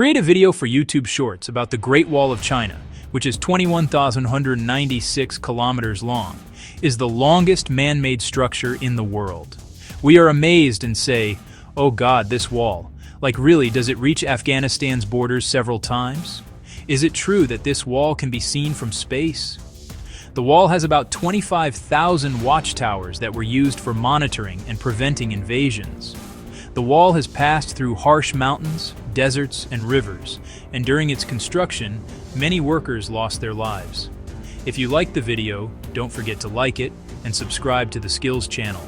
Create a video for YouTube Shorts about the Great Wall of China, which is 21,196 kilometers long, is the longest man-made structure in the world. We are amazed and say, "Oh God, this wall. Like really, does it reach Afghanistan's borders several times? Is it true that this wall can be seen from space?" The wall has about 25,000 watchtowers that were used for monitoring and preventing invasions. The wall has passed through harsh mountains, deserts, and rivers, and during its construction, many workers lost their lives. If you liked the video, don't forget to like it and subscribe to the Skills channel,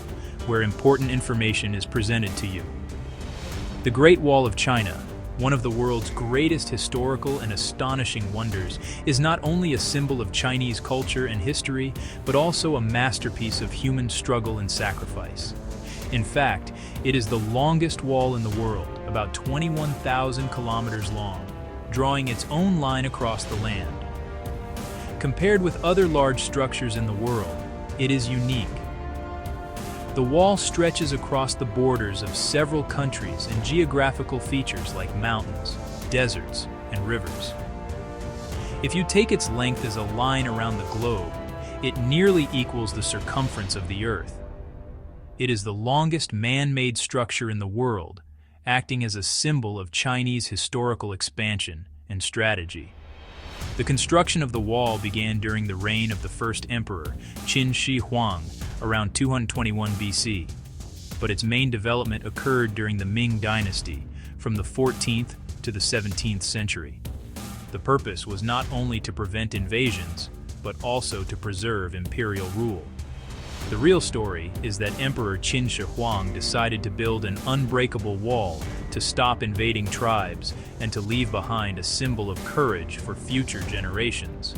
where important information is presented to you. The Great Wall of China, one of the world's greatest historical and astonishing wonders, is not only a symbol of Chinese culture and history, but also a masterpiece of human struggle and sacrifice. In fact, it is the longest wall in the world, about 21,000 kilometers long, drawing its own line across the land. Compared with other large structures in the world, it is unique. The wall stretches across the borders of several countries and geographical features like mountains, deserts, and rivers. If you take its length as a line around the globe, it nearly equals the circumference of the Earth. It is the longest man-made structure in the world, acting as a symbol of Chinese historical expansion and strategy. The construction of the wall began during the reign of the first emperor, Qin Shi Huang, around 221 BC, but its main development occurred during the Ming Dynasty, from the 14th to the 17th century. The purpose was not only to prevent invasions, but also to preserve imperial rule. The real story is that Emperor Qin Shi Huang decided to build an unbreakable wall to stop invading tribes and to leave behind a symbol of courage for future generations.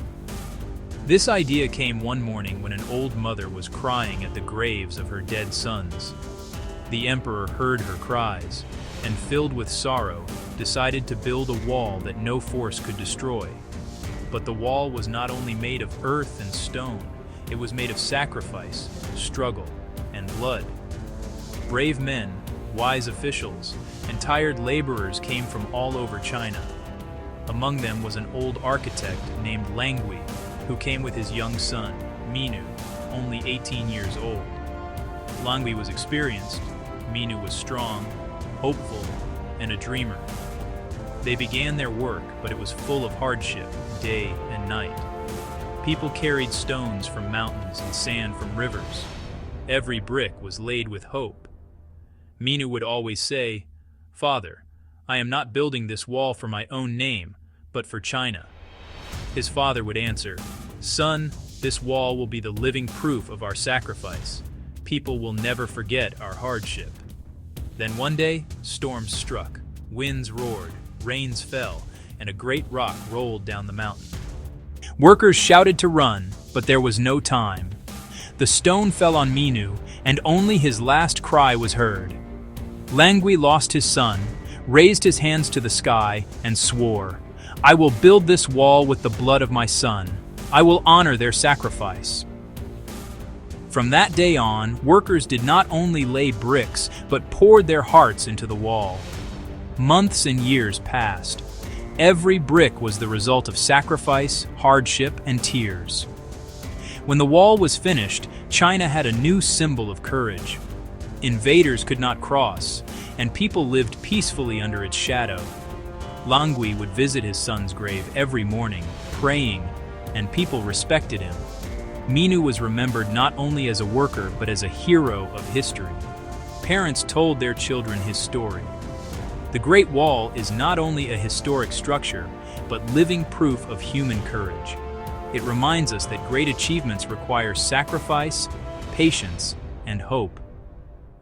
This idea came one morning when an old mother was crying at the graves of her dead sons. The emperor heard her cries and, filled with sorrow, decided to build a wall that no force could destroy. But the wall was not only made of earth and stone, it was made of sacrifice, struggle, and blood. Brave men, wise officials, and tired laborers came from all over China. Among them was an old architect named Langui, who came with his young son, Minu, only 18 years old. Langui was experienced, Minu was strong, hopeful, and a dreamer. They began their work, but it was full of hardship, day and night. People carried stones from mountains and sand from rivers. Every brick was laid with hope. Minu would always say, "Father, I am not building this wall for my own name, but for China." His father would answer, "Son, this wall will be the living proof of our sacrifice. People will never forget our hardship." Then one day, storms struck, winds roared, rains fell, and a great rock rolled down the mountain. Workers shouted to run, but there was no time. The stone fell on Minu, and only his last cry was heard. Langui lost his son, raised his hands to the sky, and swore, "I will build this wall with the blood of my son. I will honor their sacrifice." From that day on, workers did not only lay bricks, but poured their hearts into the wall. Months and years passed. Every brick was the result of sacrifice, hardship, and tears. When the wall was finished, China had a new symbol of courage. Invaders could not cross, and people lived peacefully under its shadow. Langui would visit his son's grave every morning, praying, and people respected him. Minu was remembered not only as a worker, but as a hero of history. Parents told their children his story. The Great Wall is not only a historic structure, but living proof of human courage. It reminds us that great achievements require sacrifice, patience, and hope.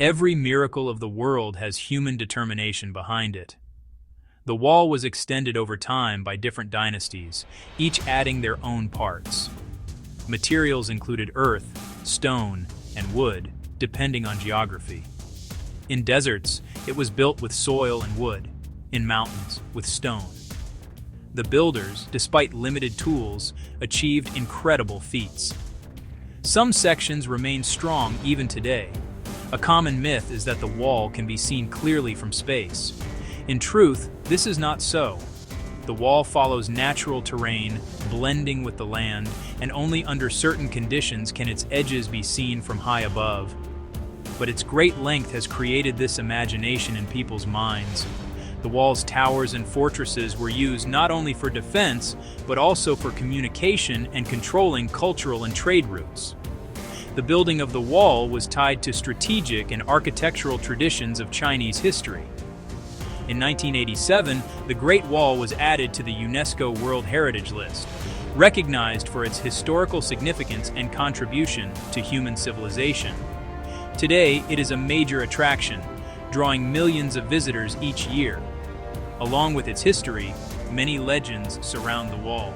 Every miracle of the world has human determination behind it. The wall was extended over time by different dynasties, each adding their own parts. Materials included earth, stone, and wood, depending on geography. In deserts, it was built with soil and wood. In mountains, with stone. The builders, despite limited tools, achieved incredible feats. Some sections remain strong even today. A common myth is that the wall can be seen clearly from space. In truth, this is not so. The wall follows natural terrain, blending with the land, and only under certain conditions can its edges be seen from high above. But its great length has created this imagination in people's minds. The wall's towers and fortresses were used not only for defense, but also for communication and controlling cultural and trade routes. The building of the wall was tied to strategic and architectural traditions of Chinese history. In 1987, the Great Wall was added to the UNESCO World Heritage List, recognized for its historical significance and contribution to human civilization. Today, it is a major attraction, drawing millions of visitors each year. Along with its history, many legends surround the wall.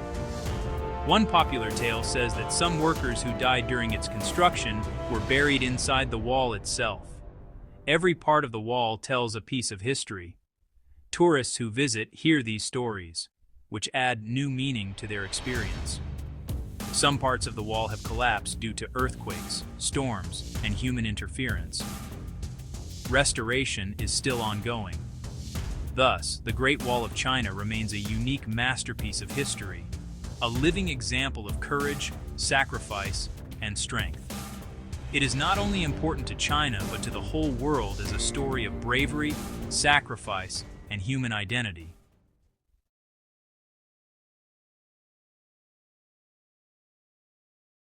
One popular tale says that some workers who died during its construction were buried inside the wall itself. Every part of the wall tells a piece of history. Tourists who visit hear these stories, which add new meaning to their experience. Some parts of the wall have collapsed due to earthquakes, storms, and human interference. Restoration is still ongoing. Thus, the Great Wall of China remains a unique masterpiece of history, a living example of courage, sacrifice, and strength. It is not only important to China, but to the whole world as a story of bravery, sacrifice, and human identity.